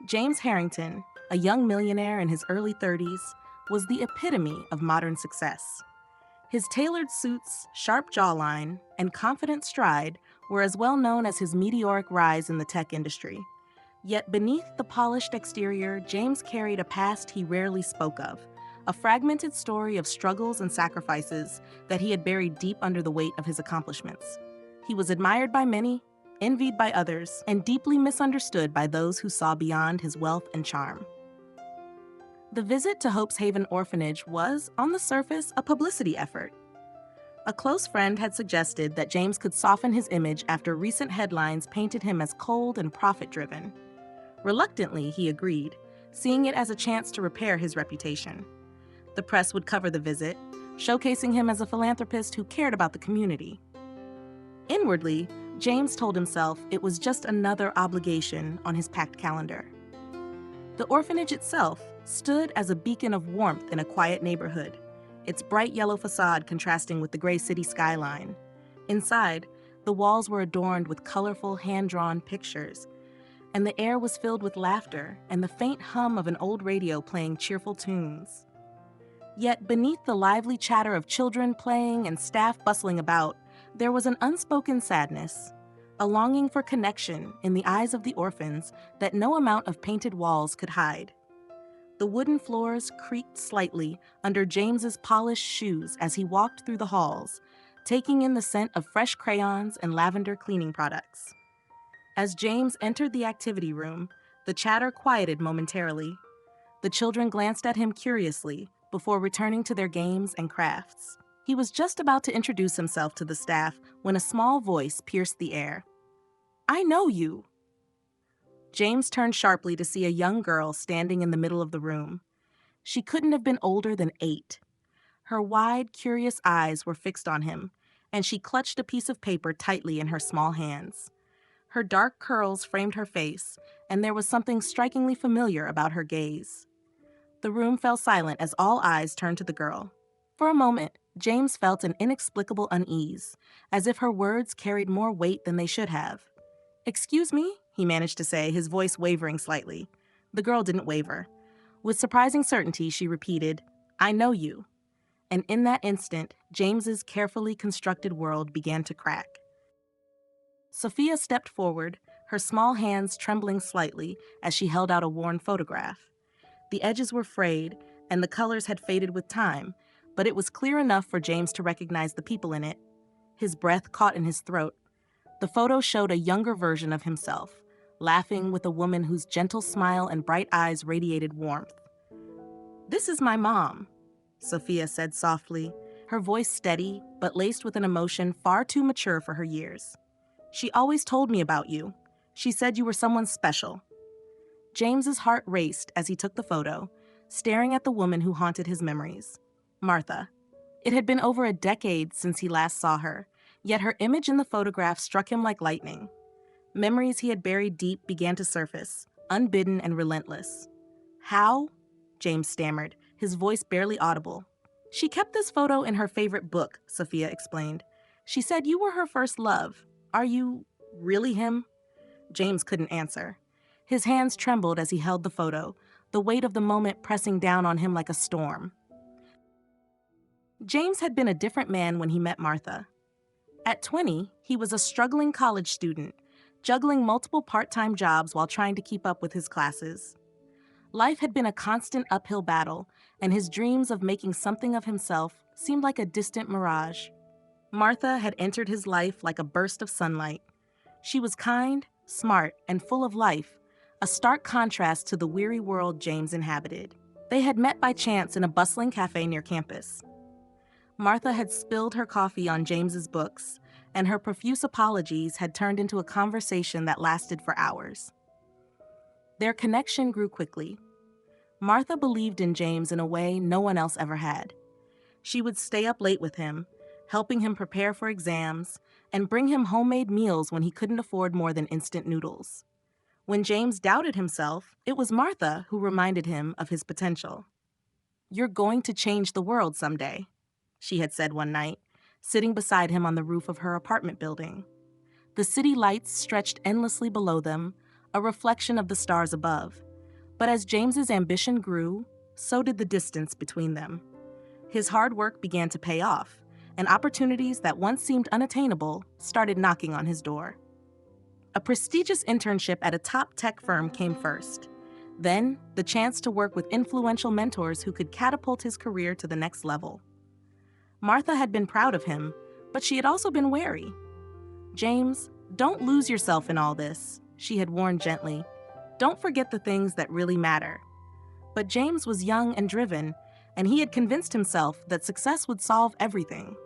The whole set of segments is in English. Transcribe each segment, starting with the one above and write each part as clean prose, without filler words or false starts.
James Harrington, a young millionaire in his early 30s, was the epitome of modern success. His tailored suits, sharp jawline, and confident stride were as well known as his meteoric rise in the tech industry. Yet beneath the polished exterior, James carried a past he rarely spoke of, a fragmented story of struggles and sacrifices that he had buried deep under the weight of his accomplishments. He was admired by many, envied by others, and deeply misunderstood by those who saw beyond his wealth and charm. The visit to Hope's Haven Orphanage was, on the surface, a publicity effort. A close friend had suggested that James could soften his image after recent headlines painted him as cold and profit-driven. Reluctantly, he agreed, seeing it as a chance to repair his reputation. The press would cover the visit, showcasing him as a philanthropist who cared about the community. Inwardly, James told himself it was just another obligation on his packed calendar. The orphanage itself stood as a beacon of warmth in a quiet neighborhood, its bright yellow facade contrasting with the gray city skyline. Inside, the walls were adorned with colorful, hand-drawn pictures, and the air was filled with laughter and the faint hum of an old radio playing cheerful tunes. Yet beneath the lively chatter of children playing and staff bustling about, there was an unspoken sadness, a longing for connection in the eyes of the orphans that no amount of painted walls could hide. The wooden floors creaked slightly under James's polished shoes as he walked through the halls, taking in the scent of fresh crayons and lavender cleaning products. As James entered the activity room, the chatter quieted momentarily. The children glanced at him curiously before returning to their games and crafts. He was just about to introduce himself to the staff when a small voice pierced the air. "I know you." James turned sharply to see a young girl standing in the middle of the room. She couldn't have been older than 8. Her wide, curious eyes were fixed on him, and she clutched a piece of paper tightly in her small hands. Her dark curls framed her face, and there was something strikingly familiar about her gaze. The room fell silent as all eyes turned to the girl. For a moment, James felt an inexplicable unease, as if her words carried more weight than they should have. "Excuse me?" he managed to say, his voice wavering slightly. The girl didn't waver. With surprising certainty, she repeated, "I know you." And in that instant, James's carefully constructed world began to crack. Sophia stepped forward, her small hands trembling slightly as she held out a worn photograph. The edges were frayed, and the colors had faded with time, but it was clear enough for James to recognize the people in it. His breath caught in his throat. The photo showed a younger version of himself, laughing with a woman whose gentle smile and bright eyes radiated warmth. "This is my mom," Sophia said softly, her voice steady but laced with an emotion far too mature for her years. "She always told me about you. She said you were someone special." James's heart raced as he took the photo, staring at the woman who haunted his memories, Martha. It had been over a decade since he last saw her, yet her image in the photograph struck him like lightning. Memories he had buried deep began to surface, unbidden and relentless. "How?" James stammered, his voice barely audible. "She kept this photo in her favorite book," Sophia explained. "She said you were her first love. Are you really him?" James couldn't answer. His hands trembled as he held the photo, the weight of the moment pressing down on him like a storm. James had been a different man when he met Martha. At 20, he was a struggling college student, juggling multiple part-time jobs while trying to keep up with his classes. Life had been a constant uphill battle, and his dreams of making something of himself seemed like a distant mirage. Martha had entered his life like a burst of sunlight. She was kind, smart, and full of life, a stark contrast to the weary world James inhabited. They had met by chance in a bustling cafe near campus. Martha had spilled her coffee on James's books, and her profuse apologies had turned into a conversation that lasted for hours. Their connection grew quickly. Martha believed in James in a way no one else ever had. She would stay up late with him, helping him prepare for exams, and bring him homemade meals when he couldn't afford more than instant noodles. When James doubted himself, it was Martha who reminded him of his potential. "You're going to change the world someday," she had said one night, sitting beside him on the roof of her apartment building. The city lights stretched endlessly below them, a reflection of the stars above, But as James's ambition grew, so did the distance between them. His hard work began to pay off, and opportunities that once seemed unattainable started knocking on his door. A prestigious internship at a top tech firm came first. Then, the chance to work with influential mentors who could catapult his career to the next level. Martha had been proud of him, but she had also been wary. "James, don't lose yourself in all this," she had warned gently. "Don't forget the things that really matter." But James was young and driven, and he had convinced himself that success would solve everything.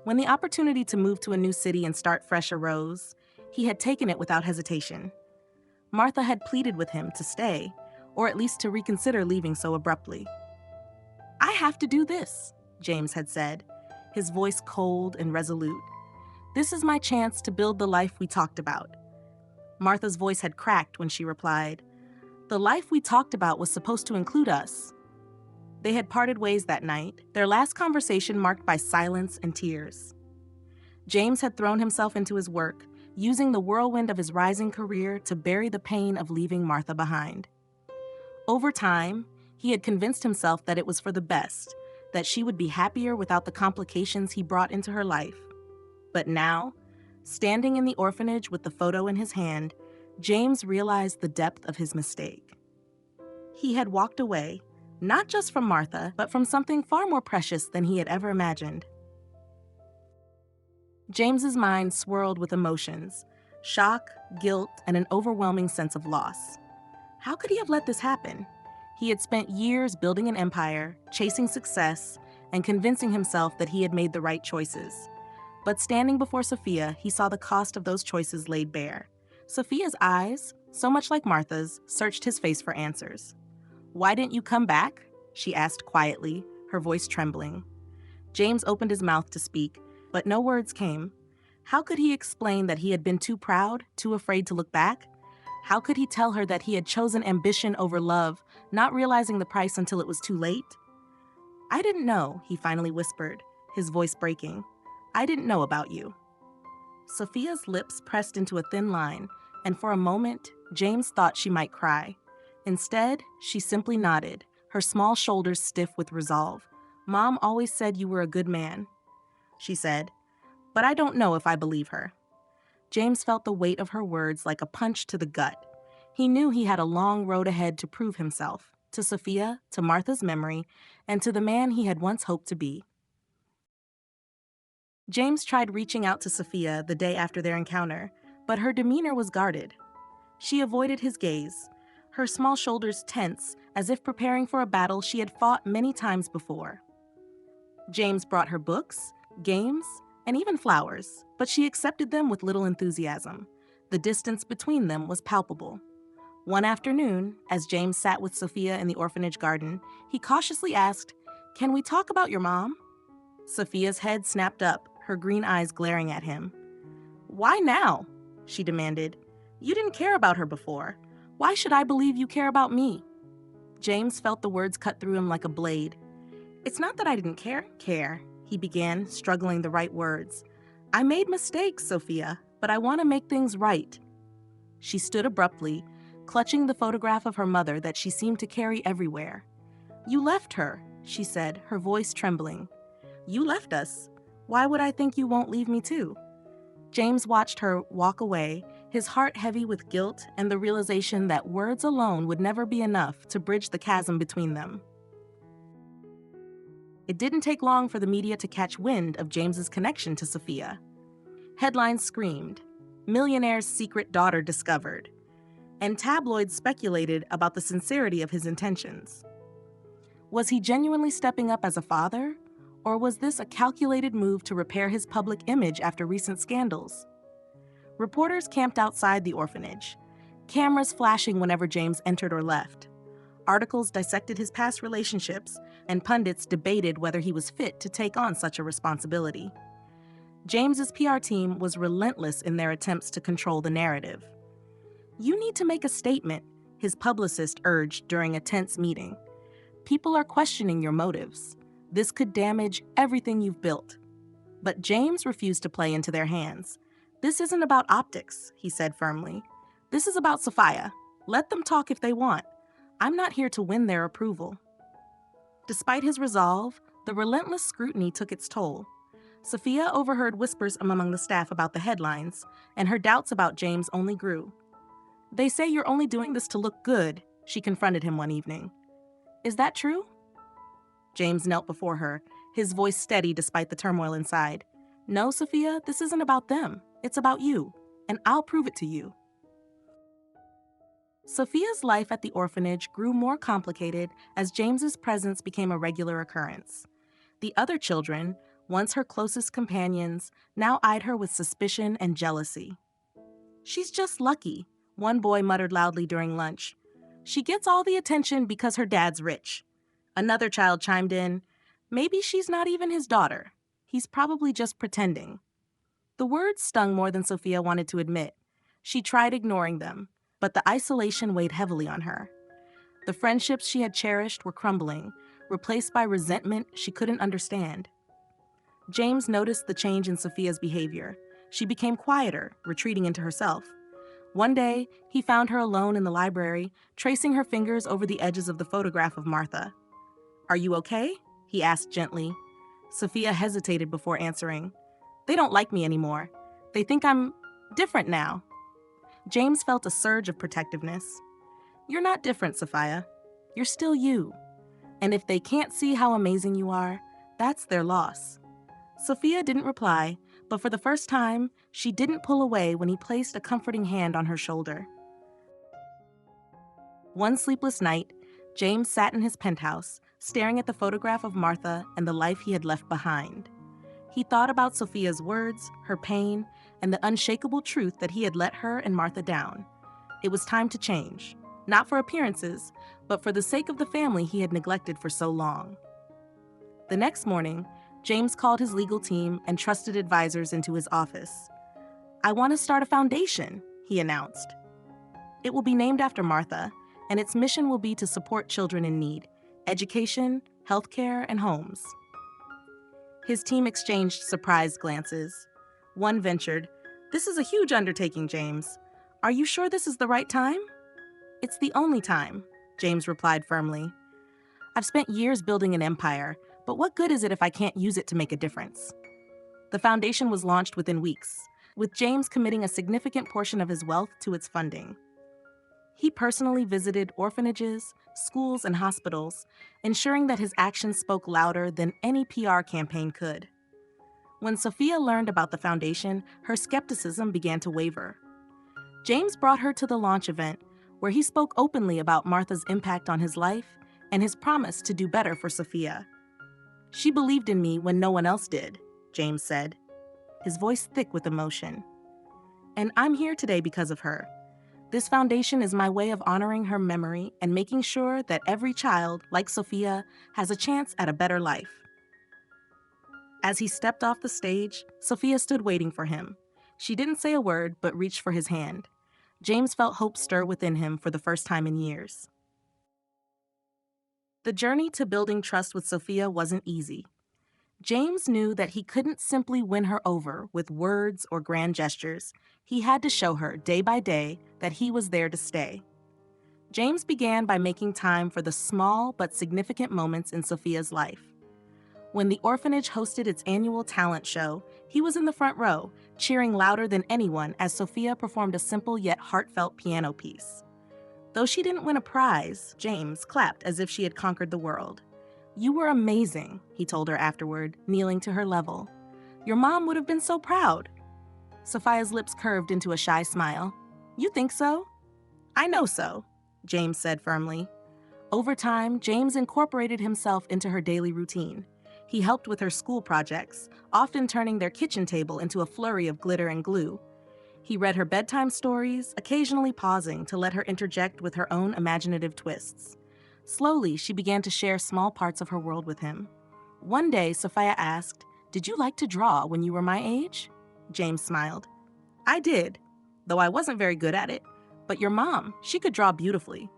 When the opportunity to move to a new city and start fresh arose, he had taken it without hesitation. Martha had pleaded with him to stay, or at least to reconsider leaving so abruptly. "I have to do this," James had said, his voice cold and resolute. "This is my chance to build the life we talked about." Martha's voice had cracked when she replied, "The life we talked about was supposed to include us." They had parted ways that night, their last conversation marked by silence and tears. James had thrown himself into his work, using the whirlwind of his rising career to bury the pain of leaving Martha behind. Over time, he had convinced himself that it was for the best, that she would be happier without the complications he brought into her life. But now, standing in the orphanage with the photo in his hand, James realized the depth of his mistake. He had walked away, not just from Martha, but from something far more precious than he had ever imagined. James's mind swirled with emotions, shock, guilt, and an overwhelming sense of loss. How could he have let this happen? He had spent years building an empire, chasing success, and convincing himself that he had made the right choices. But standing before Sophia, he saw the cost of those choices laid bare. Sophia's eyes, so much like Martha's, searched his face for answers. "Why didn't you come back?" she asked quietly, her voice trembling. James opened his mouth to speak, but no words came. How could he explain that he had been too proud, too afraid to look back? How could he tell her that he had chosen ambition over love, not realizing the price until it was too late? "I didn't know," he finally whispered, his voice breaking. "I didn't know about you." Sophia's lips pressed into a thin line, and for a moment, James thought she might cry. Instead, she simply nodded, her small shoulders stiff with resolve. "Mom always said you were a good man," she said, "but I don't know if I believe her." James felt the weight of her words like a punch to the gut. He knew he had a long road ahead to prove himself, to Sophia, to Martha's memory, and to the man he had once hoped to be. James tried reaching out to Sophia the day after their encounter, but her demeanor was guarded. She avoided his gaze, her small shoulders tense as if preparing for a battle she had fought many times before. James brought her books, games, and even flowers, but she accepted them with little enthusiasm. The distance between them was palpable. One afternoon, as James sat with Sophia in the orphanage garden, he cautiously asked, "Can we talk about your mom?" Sophia's head snapped up, her green eyes glaring at him. "Why now?" she demanded. "You didn't care about her before. Why should I believe you care about me?" James felt the words cut through him like a blade. "It's not that I didn't care, he began, struggling the right words. "I made mistakes, Sophia, but I want to make things right." She stood abruptly, clutching the photograph of her mother that she seemed to carry everywhere. "You left her," she said, her voice trembling. "You left us. Why would I think you won't leave me too?" James watched her walk away, his heart heavy with guilt and the realization that words alone would never be enough to bridge the chasm between them. It didn't take long for the media to catch wind of James's connection to Sophia. Headlines screamed, "Millionaire's secret daughter discovered," and tabloids speculated about the sincerity of his intentions. Was he genuinely stepping up as a father, or was this a calculated move to repair his public image after recent scandals? Reporters camped outside the orphanage, cameras flashing whenever James entered or left. Articles dissected his past relationships, and pundits debated whether he was fit to take on such a responsibility. James's PR team was relentless in their attempts to control the narrative. "You need to make a statement," his publicist urged during a tense meeting. "People are questioning your motives. This could damage everything you've built." But James refused to play into their hands. "This isn't about optics," he said firmly. "This is about Sophia. Let them talk if they want. I'm not here to win their approval. Despite his resolve, the relentless scrutiny took its toll. Sophia overheard whispers among the staff about the headlines, and her doubts about James only grew. "They say you're only doing this to look good," she confronted him one evening. "Is that true?" James knelt before her, his voice steady despite the turmoil inside. "No, Sophia, this isn't about them. It's about you, and I'll prove it to you." Sophia's life at the orphanage grew more complicated as James's presence became a regular occurrence. The other children, once her closest companions, now eyed her with suspicion and jealousy. "She's just lucky," one boy muttered loudly during lunch. "She gets all the attention because her dad's rich." Another child chimed in, "Maybe she's not even his daughter. He's probably just pretending." The words stung more than Sophia wanted to admit. She tried ignoring them, but the isolation weighed heavily on her. The friendships she had cherished were crumbling, replaced by resentment she couldn't understand. James noticed the change in Sophia's behavior. She became quieter, retreating into herself. One day, he found her alone in the library, tracing her fingers over the edges of the photograph of Martha. "Are you okay?" he asked gently. Sophia hesitated before answering. "They don't like me anymore. They think I'm different now." James felt a surge of protectiveness. "You're not different, Sophia. You're still you. And if they can't see how amazing you are, that's their loss." Sophia didn't reply, but for the first time, she didn't pull away when he placed a comforting hand on her shoulder. One sleepless night, James sat in his penthouse, staring at the photograph of Martha and the life he had left behind. He thought about Sophia's words, her pain, and the unshakable truth that he had let her and Martha down. It was time to change, not for appearances, but for the sake of the family he had neglected for so long. The next morning, James called his legal team and trusted advisors into his office. "I want to start a foundation," he announced. "It will be named after Martha, and its mission will be to support children in need, education, healthcare, and homes." His team exchanged surprised glances. One ventured, "This is a huge undertaking, James. Are you sure this is the right time?" "It's the only time," James replied firmly. "I've spent years building an empire, but what good is it if I can't use it to make a difference?" The foundation was launched within weeks, with James committing a significant portion of his wealth to its funding. He personally visited orphanages, schools, and hospitals, ensuring that his actions spoke louder than any PR campaign could. When Sophia learned about the foundation, her skepticism began to waver. James brought her to the launch event, where he spoke openly about Martha's impact on his life and his promise to do better for Sophia. "She believed in me when no one else did," James said, his voice thick with emotion. "And I'm here today because of her. This foundation is my way of honoring her memory and making sure that every child, like Sophia, has a chance at a better life." As he stepped off the stage, Sophia stood waiting for him. She didn't say a word, but reached for his hand. James felt hope stir within him for the first time in years. The journey to building trust with Sophia wasn't easy. James knew that he couldn't simply win her over with words or grand gestures. He had to show her, day by day, that he was there to stay. James began by making time for the small but significant moments in Sophia's life. When the orphanage hosted its annual talent show, he was in the front row, cheering louder than anyone as Sophia performed a simple yet heartfelt piano piece. Though she didn't win a prize, James clapped as if she had conquered the world. "You were amazing," he told her afterward, kneeling to her level. "Your mom would have been so proud." Sophia's lips curved into a shy smile. "You think so?" "I know so," James said firmly. Over time, James incorporated himself into her daily routine. He helped with her school projects, often turning their kitchen table into a flurry of glitter and glue. He read her bedtime stories, occasionally pausing to let her interject with her own imaginative twists. Slowly, she began to share small parts of her world with him. One day, Sophia asked, "Did you like to draw when you were my age?" James smiled. "I did, though I wasn't very good at it. But your mom, she could draw beautifully."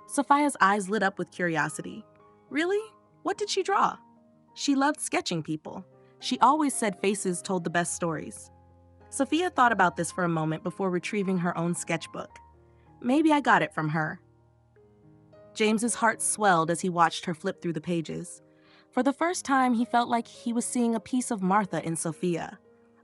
Sophia's eyes lit up with curiosity. "Really? What did she draw?" "She loved sketching people. She always said faces told the best stories." Sophia thought about this for a moment before retrieving her own sketchbook. "Maybe I got it from her." James's heart swelled as he watched her flip through the pages. For the first time, he felt like he was seeing a piece of Martha in Sophia,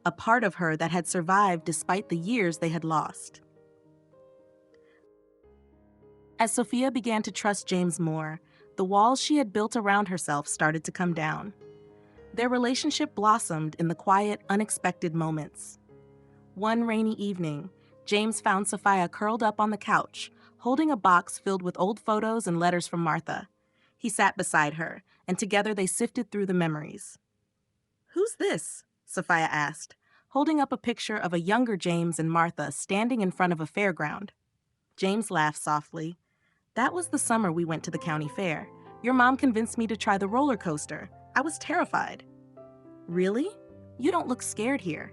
a part of her that had survived despite the years they had lost. As Sophia began to trust James more, the walls she had built around herself started to come down. Their relationship blossomed in the quiet, unexpected moments. One rainy evening, James found Sophia curled up on the couch, holding a box filled with old photos and letters from Martha. He sat beside her, and together they sifted through the memories. "Who's this?" Sophia asked, holding up a picture of a younger James and Martha standing in front of a fairground. James laughed softly. "That was the summer we went to the county fair. Your mom convinced me to try the roller coaster. I was terrified." "Really? You don't look scared here."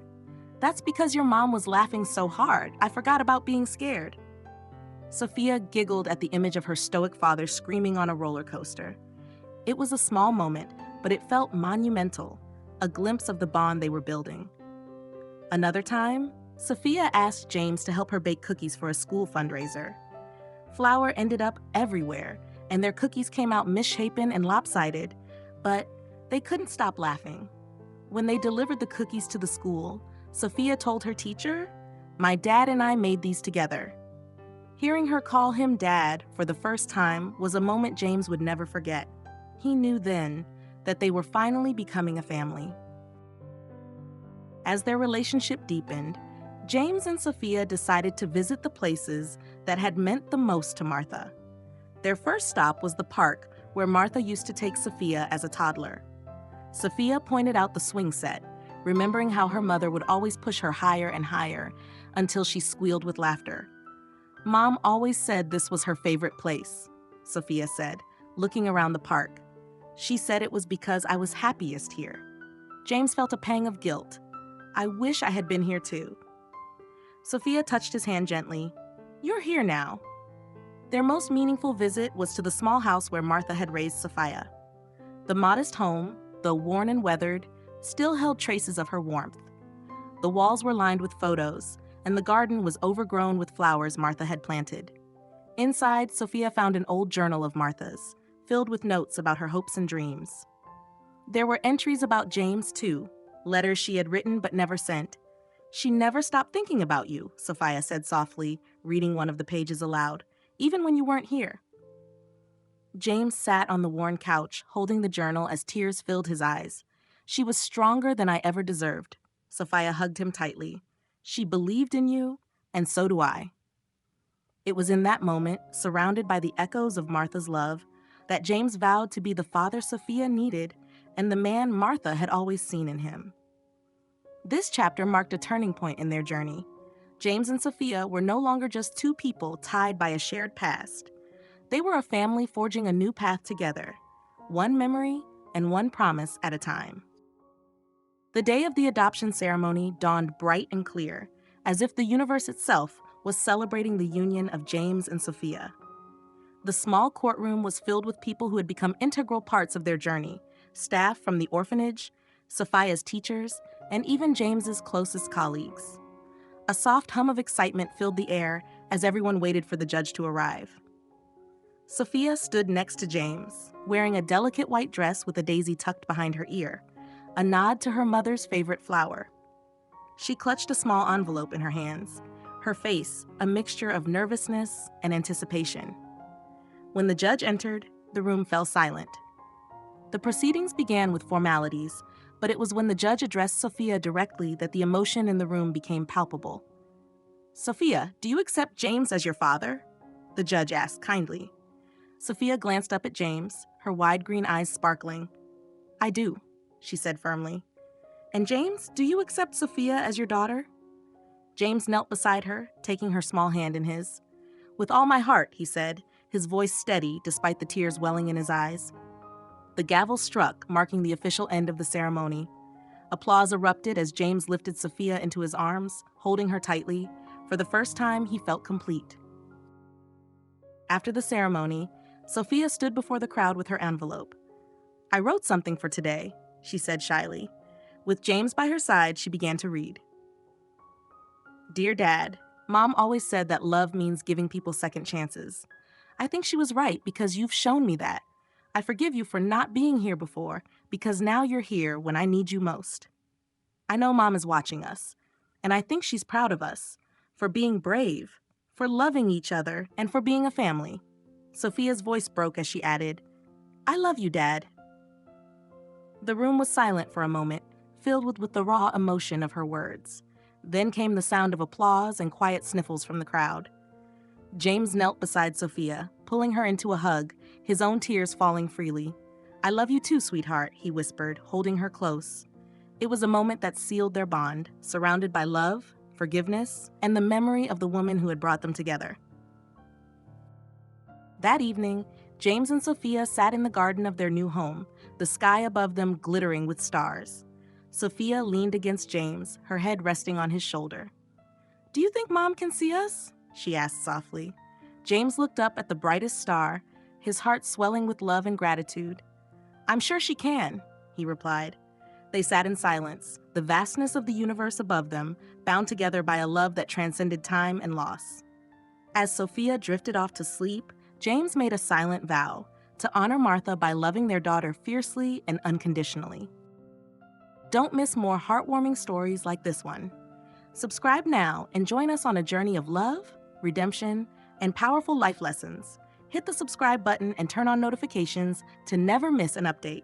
"That's because your mom was laughing so hard, I forgot about being scared." Sophia giggled at the image of her stoic father screaming on a roller coaster. It was a small moment, but it felt monumental, a glimpse of the bond they were building. Another time, Sophia asked James to help her bake cookies for a school fundraiser. Flour ended up everywhere, and their cookies came out misshapen and lopsided, but they couldn't stop laughing. When they delivered the cookies to the school, Sophia told her teacher, "My dad and I made these together." Hearing her call him Dad for the first time was a moment James would never forget. He knew then that they were finally becoming a family. As their relationship deepened, James and Sophia decided to visit the places that had meant the most to Martha. Their first stop was the park where Martha used to take Sophia as a toddler. Sophia pointed out the swing set, remembering how her mother would always push her higher and higher until she squealed with laughter. "Mom always said this was her favorite place," Sophia said, looking around the park. "She said it was because I was happiest here." James felt a pang of guilt. "I wish I had been here too." Sophia touched his hand gently. "You're here now." Their most meaningful visit was to the small house where Martha had raised Sophia. The modest home, though worn and weathered, still held traces of her warmth. The walls were lined with photos, and the garden was overgrown with flowers Martha had planted. Inside, Sophia found an old journal of Martha's, filled with notes about her hopes and dreams. There were entries about James, too, letters she had written but never sent. "She never stopped thinking about you," Sophia said softly, reading one of the pages aloud, "even when you weren't here." James sat on the worn couch, holding the journal as tears filled his eyes. "She was stronger than I ever deserved." Sophia hugged him tightly. "She believed in you, and so do I." It was in that moment, surrounded by the echoes of Martha's love, that James vowed to be the father Sophia needed and the man Martha had always seen in him. This chapter marked a turning point in their journey. James and Sophia were no longer just two people tied by a shared past. They were a family forging a new path together, one memory and one promise at a time. The day of the adoption ceremony dawned bright and clear, as if the universe itself was celebrating the union of James and Sophia. The small courtroom was filled with people who had become integral parts of their journey, staff from the orphanage, Sophia's teachers, and even James's closest colleagues. A soft hum of excitement filled the air as everyone waited for the judge to arrive. Sophia stood next to James, wearing a delicate white dress with a daisy tucked behind her ear, a nod to her mother's favorite flower. She clutched a small envelope in her hands, her face a mixture of nervousness and anticipation. When the judge entered, the room fell silent. The proceedings began with formalities, but it was when the judge addressed Sophia directly that the emotion in the room became palpable. "Sophia, do you accept James as your father?" the judge asked kindly. Sophia glanced up at James, her wide green eyes sparkling. "I do," she said firmly. "And James, do you accept Sophia as your daughter?" James knelt beside her, taking her small hand in his. "With all my heart," he said, his voice steady despite the tears welling in his eyes. The gavel struck, marking the official end of the ceremony. Applause erupted as James lifted Sophia into his arms, holding her tightly. For the first time, he felt complete. After the ceremony, Sophia stood before the crowd with her envelope. "I wrote something for today," she said shyly. With James by her side, she began to read. "Dear Dad, Mom always said that love means giving people second chances. I think she was right because you've shown me that. I forgive you for not being here before because now you're here when I need you most. I know Mom is watching us, and I think she's proud of us for being brave, for loving each other, and for being a family. Sophia's voice broke as she added, I love you, Dad. The room was silent for a moment, filled with the raw emotion of her words. Then came the sound of applause and quiet sniffles from the crowd. James knelt beside Sophia, pulling her into a hug, his own tears falling freely. I love you too, sweetheart, he whispered, holding her close. It was a moment that sealed their bond, surrounded by love, forgiveness, and the memory of the woman who had brought them together. That evening, James and Sophia sat in the garden of their new home, the sky above them glittering with stars. Sophia leaned against James, her head resting on his shoulder. Do you think Mom can see us? She asked softly. James looked up at the brightest star, his heart swelling with love and gratitude. I'm sure she can, he replied. They sat in silence, the vastness of the universe above them, bound together by a love that transcended time and loss. As Sophia drifted off to sleep, James made a silent vow to honor Martha by loving their daughter fiercely and unconditionally. Don't miss more heartwarming stories like this one. Subscribe now and join us on a journey of love, redemption, and powerful life lessons. Hit the subscribe button and turn on notifications to never miss an update.